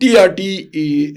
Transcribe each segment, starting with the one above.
TRT,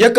1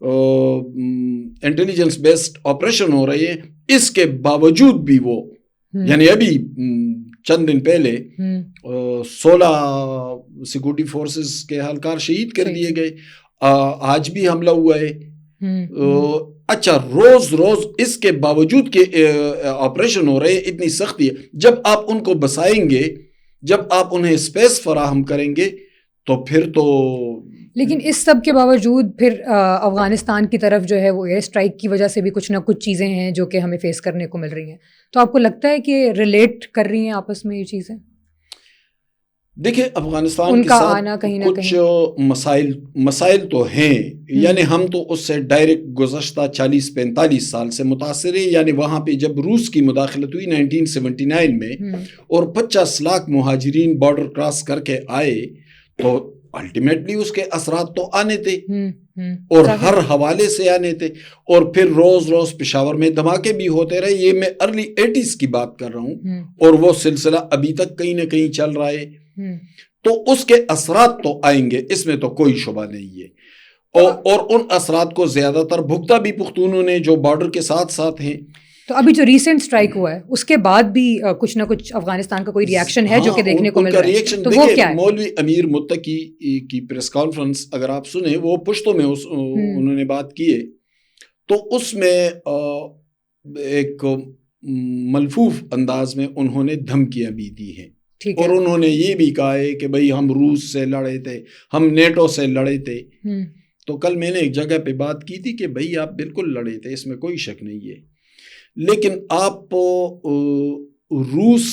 intelligence based operation ہو رہے ہیں, اس کے باوجود بھی وہ یعنی ابھی چند دن پہلے 16 سیکورٹی فورسز کے اہلکار شہید کر دیے گئے, آج بھی حملہ ہوا ہے. اچھا, روز روز اس کے باوجود کہ آپریشن ہو رہے ہیں, اتنی سختی ہے, جب آپ ان کو بسائیں گے, جب آپ انہیں اسپیس فراہم کریں گے تو پھر تو. لیکن اس سب کے باوجود پھر افغانستان کی طرف جو ہے وہ ایئر اسٹرائک کی وجہ سے بھی کچھ نہ کچھ چیزیں ہیں جو کہ ہمیں فیس کرنے کو مل رہی ہیں. تو آپ کو لگتا ہے کہ ریلیٹ کر رہی ہیں آپس میں یہ چیزیں؟ دیکھیں, افغانستان کے ساتھ کچھ مسائل تو ہیں, یعنی ہم تو اس سے ڈائریکٹ گزشتہ 40-45 سال سے متاثر ہیں. یعنی وہاں پہ جب روس کی مداخلت ہوئی 1979 میں اور 50 لاکھ مہاجرین بارڈر کراس کر کے آئے, تو الٹیمیٹلی اس کے اثرات تو آنے تھے اور ہر حوالے سے آنے تھے, اور پھر روز روز پشاور میں دھماکے بھی ہوتے رہے. یہ میں ارلی 80s کی بات کر رہا ہوں, اور وہ سلسلہ ابھی تک کہیں نہ کہیں چل رہا ہے. تو اس کے اثرات تو آئیں گے, اس میں تو کوئی شبہ نہیں ہے. اور ان اثرات کو زیادہ تر بھگتا بھی پختونوں نے جو بارڈر کے ساتھ ساتھ ہیں. تو ابھی جو ریسنٹ اسٹرائک ہوا ہے اس کے بعد بھی کچھ نہ کچھ افغانستان کا کوئی ریئیکشن ہے جو کہ دیکھنے کو مل رہا ہے, تو وہ کیا ہے؟ مولوی امیر متقی کی پریس کانفرنس اگر آپ سنیں, وہ پشتوں میں انہوں نے بات کی ہے, تو اس میں ایک ملفوف انداز میں انہوں نے دھمکیاں بھی دی ہیں, اور انہوں نے یہ بھی کہا ہے کہ بھئی ہم روس سے لڑے تھے, ہم نیٹو سے لڑے تھے. تو کل میں نے ایک جگہ پہ بات کی تھی کہ بھئی آپ بالکل لڑے تھے, اس میں کوئی شک نہیں ہے, لیکن آپ روس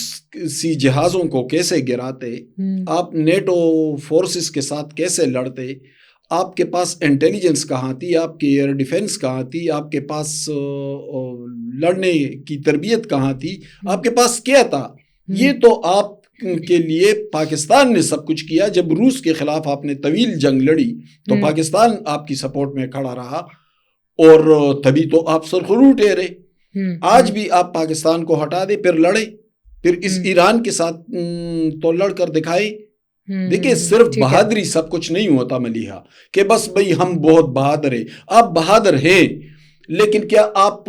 سی جہازوں کو کیسے گراتے, آپ نیٹو فورسز کے ساتھ کیسے لڑتے, آپ کے پاس انٹیلیجنس کہاں تھی, آپ کی ایئر ڈیفنس کہاں تھی, آپ کے پاس لڑنے کی تربیت کہاں تھی, آپ کے پاس کیا تھا؟ یہ تو آپ کے لیے پاکستان نے سب کچھ کیا. جب روس کے خلاف آپ نے طویل جنگ لڑی تو پاکستان آپ کی سپورٹ میں کھڑا رہا, اور تبھی تو آپ سرخرو ٹھہرے. آج بھی آپ پاکستان کو ہٹا دیں, پھر لڑے, پھر اس ایران کے ساتھ تو لڑ کر دکھائے. دیکھیں, صرف بہادری سب کچھ نہیں ہوتا ملیحہ, کہ بس بھئی ہم بہت بہادر ہیں. آپ بہادر ہیں, لیکن کیا آپ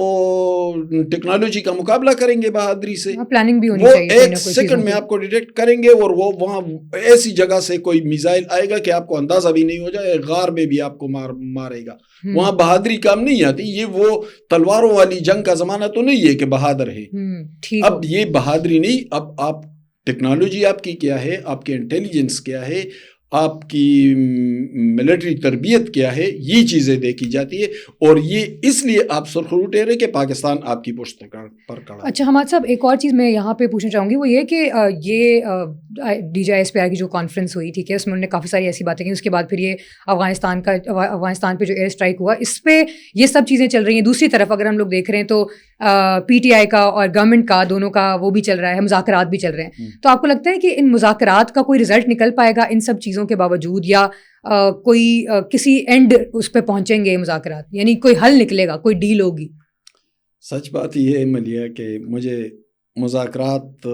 ٹیکنالوجی کا مقابلہ کریں گے بہادری سے؟ پلاننگ بھی ہونی وہ چاہیے, ایک سیکنڈ میں آپ کو ڈیٹیکٹ کریں گے, اور وہ وہاں ایسی جگہ سے کوئی میزائل آئے گا کہ آپ کو اندازہ بھی نہیں ہو جائے, غار میں بھی آپ کو مارے گا. وہاں بہادری کام نہیں آتی. یہ وہ تلواروں والی جنگ کا زمانہ تو نہیں ہے کہ بہادر ہے. اب یہ بہادری نہیں, اب آپ ٹیکنالوجی آپ کی کیا ہے, آپ کے انٹیلیجنس کیا ہے, آپ کی ملٹری تربیت کیا ہے, یہ چیزیں دیکھی جاتی ہے. اور یہ اس لیے آپ سرخرو ٹھہرے کہ پاکستان آپ کی پشت پر کھڑا. اچھا حماد صاحب, ایک اور چیز میں یہاں پہ پوچھنا چاہوں گی, وہ یہ کہ یہ DJISPR کی جو کانفرنس ہوئی, ٹھیک ہے, اس میں انہوں نے کافی ساری ایسی باتیں کی. اس کے بعد پھر یہ افغانستان پہ جو ایئر اسٹرائک ہوا, اس پہ یہ سب چیزیں چل رہی ہیں. دوسری طرف اگر ہم لوگ دیکھ رہے ہیں تو PTI کا اور گورنمنٹ کا, دونوں کا وہ بھی چل رہا ہے, مذاکرات بھی چل رہے ہیں. تو آپ کو لگتا ہے کہ ان مذاکرات کا کوئی رزلٹ نکل پائے گا ان سب چیزوں کے باوجود, یا کوئی کسی اینڈ اس پہ پہنچیں گے مذاکرات, یعنی کوئی حل نکلے گا, کوئی ڈیل ہوگی؟ سچ بات یہ ہے ملیحہ کہ مجھے مذاکرات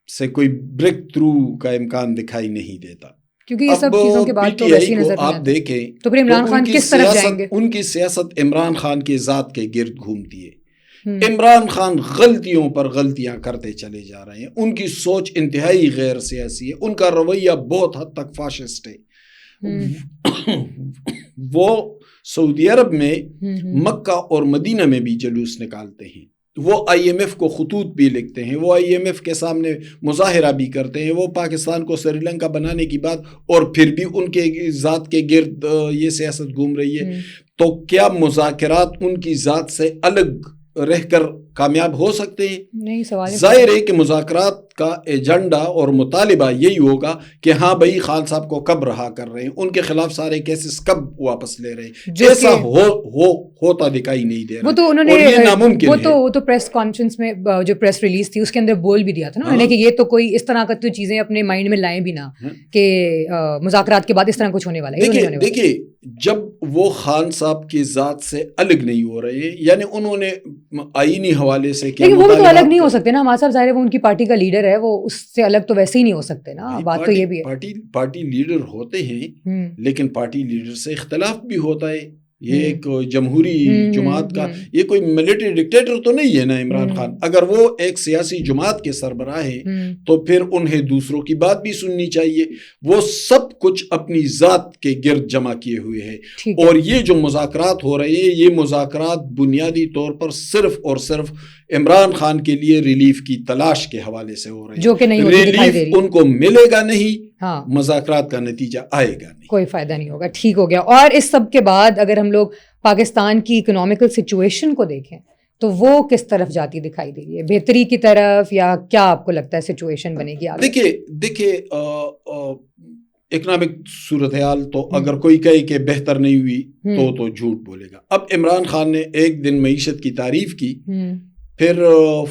سے کوئی بریک تھرو کا امکان دکھائی نہیں دیتا, کیونکہ یہ سب چیزوں کے بعد تو ویسی نظر نہیں آپ دیکھیں تو پھر عمران خان کس طرف جائیں گے؟ ان کی سیاست عمران خان کی ذات کے گرد گھومتی ہے. عمران خان غلطیوں پر غلطیاں کرتے چلے جا رہے ہیں. ان کی سوچ انتہائی غیر سیاسی ہے, ان کا رویہ بہت حد تک فاشسٹ ہے. وہ سعودی عرب میں مکہ اور مدینہ میں بھی جلوس نکالتے ہیں, وہ IMF کو خطوط بھی لکھتے ہیں, وہ IMF کے سامنے مظاہرہ بھی کرتے ہیں, وہ پاکستان کو سری لنکا بنانے کی بات, اور پھر بھی ان کے ذات کے گرد یہ سیاست گھوم رہی ہے. تو کیا مذاکرات ان کی ذات سے الگ رہ کر کامیاب ہو سکتے ہیں؟ نہیں, سوال ظاہر ہے کہ مذاکرات کا ایجنڈا اور مطالبہ یہی ہوگا کہ ہاں بھائی خان صاحب کو کب رہا کر رہے ہیں, ان کے خلاف سارے کیسز کب واپس لے رہے ہیں. ایسا ہوتا دکھائی نہیں دے رہا. وہ تو انہوں نے, اور یہ ناممکن ہے. وہ تو پریس کانفرنس میں جو پریس ریلیز تھی اس کے اندر بول بھی دیا تھا نا انہوں نے کہ یہ تو کوئی اس طرح کا تو چیزیں اپنے مائنڈ میں لائیں بھی نہ کہ مذاکرات کے بعد اس طرح کچھ ہونے والا ہے. دیکھیے, جب وہ خان صاحب کی ذات سے الگ نہیں ہو رہے ہیں, یعنی انہوں نے آئینی حوالے سے, لیکن وہ بھی تو الگ نہیں ہو سکتے نا ہمارے صاحب, ظاہر ہے وہ ان کی پارٹی کا لیڈر ہے, وہ اس سے الگ تو ویسے ہی نہیں ہو سکتے نا. بات تو یہ بھی ہے, پارٹی لیڈر ہوتے ہیں, لیکن پارٹی لیڈر سے اختلاف بھی ہوتا ہے. یہ ایک جمہوری جماعت کا، یہ کوئی ملٹری ڈکٹیٹر تو نہیں ہے نا عمران خان. اگر وہ ایک سیاسی جماعت کے سربراہ ہیں تو پھر انہیں دوسروں کی بات بھی سننی چاہیے. وہ سب کچھ اپنی ذات کے گرد جمع کیے ہوئے ہیں، اور یہ جو مذاکرات ہو رہے ہیں یہ مذاکرات بنیادی طور پر صرف اور صرف عمران خان کے لیے ریلیف کی تلاش کے حوالے سے ہو رہے ہیں، جو کہ نہیں ریلیف ان کو ملے گا نہیں، مذاکرات کا نتیجہ آئے گا نہیں، کوئی فائدہ نہیں ہوگا. ٹھیک ہو گیا. اور اس سب کے بعد اگر ہم لوگ پاکستان کی اکنامیکل سچویشن کو دیکھیں تو وہ کس طرف جاتی دکھائی دے رہی ہے؟ بہتری کی طرف، یا کیا آپ کو لگتا ہے سچویشن بنے گی آگے؟ دیکھیے اکنامک صورتحال تو اگر کوئی کہے کہ بہتر نہیں ہوئی تو جھوٹ بولے گا. اب عمران خان نے ایک دن معیشت کی تعریف کی، پھر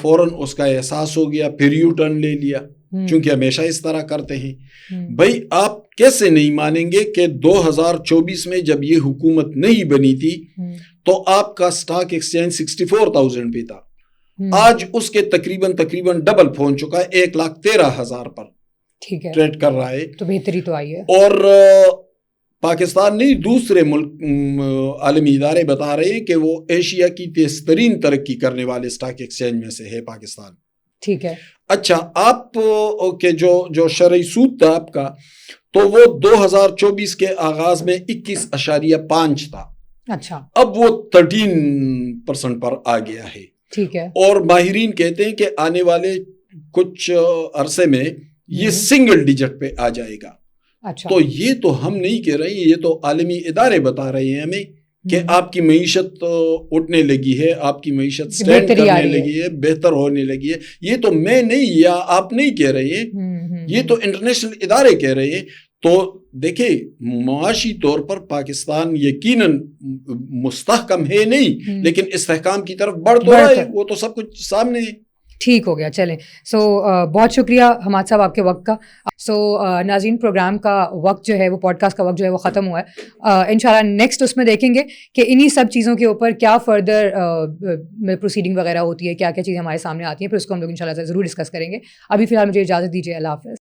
فوراً اس کا احساس ہو گیا، پھر یو ٹرن لے لیا، چونکہ ہمیشہ اس طرح کرتے ہیں. بھائی آپ کیسے نہیں مانیں گے کہ 2024 میں جب یہ حکومت نہیں بنی تھی تو آپ کا سٹاک ایکسچینج 64,000 پہ تھا، آج اس کے تقریباً ڈبل پہنچ چکا ہے، 1,13,000 پر ٹریڈ کر رہا ہے. تو بہتری تو آئی ہے. اور پاکستان نہیں، دوسرے ملک عالمی ادارے بتا رہے ہیں کہ وہ ایشیا کی تیز ترین ترقی کرنے والے سٹاک ایکسچینج میں سے ہے پاکستان. ٹھیک ہے. اچھا، آپ کے جو شرعی سود تھا آپ کا، تو وہ 2024 کے آغاز میں 21.5 تھا. اچھا، اب وہ 13% پر آ گیا ہے. ٹھیک ہے. اور ماہرین کہتے ہیں کہ آنے والے کچھ عرصے میں یہ سنگل ڈیجٹ پہ آ جائے گا. اچھا، تو یہ تو ہم نہیں کہہ رہے ہیں، یہ تو عالمی ادارے بتا رہے ہیں ہمیں کہ آپ کی معیشت اٹھنے لگی ہے، آپ کی معیشت سٹینڈ کرنے لگی ہے، بہتر ہونے لگی ہے. یہ تو میں نہیں یا آپ نہیں کہہ رہے ہیں، یہ تو انٹرنیشنل ادارے کہہ رہے ہیں. تو دیکھیں، معاشی طور پر پاکستان یقیناً مستحکم ہے نہیں، لیکن استحکام کی طرف بڑھ تو رہا ہے، وہ تو سب کچھ سامنے ہے. ٹھیک ہو گیا. چلیں، سو بہت شکریہ حماد صاحب آپ کے وقت کا. سو ناظرین، پروگرام کا وقت جو ہے، وہ پوڈ کاسٹ کا وقت جو ہے وہ ختم ہوا ہے. انشاءاللہ نیکسٹ اس میں دیکھیں گے کہ انہی سب چیزوں کے اوپر کیا فردر پروسیڈنگ وغیرہ ہوتی ہے، کیا کیا چیزیں ہمارے سامنے آتی ہیں، پھر اس کو ہم لوگ انشاءاللہ ضرور ڈسکس کریں گے. ابھی فی الحال مجھے اجازت دیجیے. اللہ حافظ.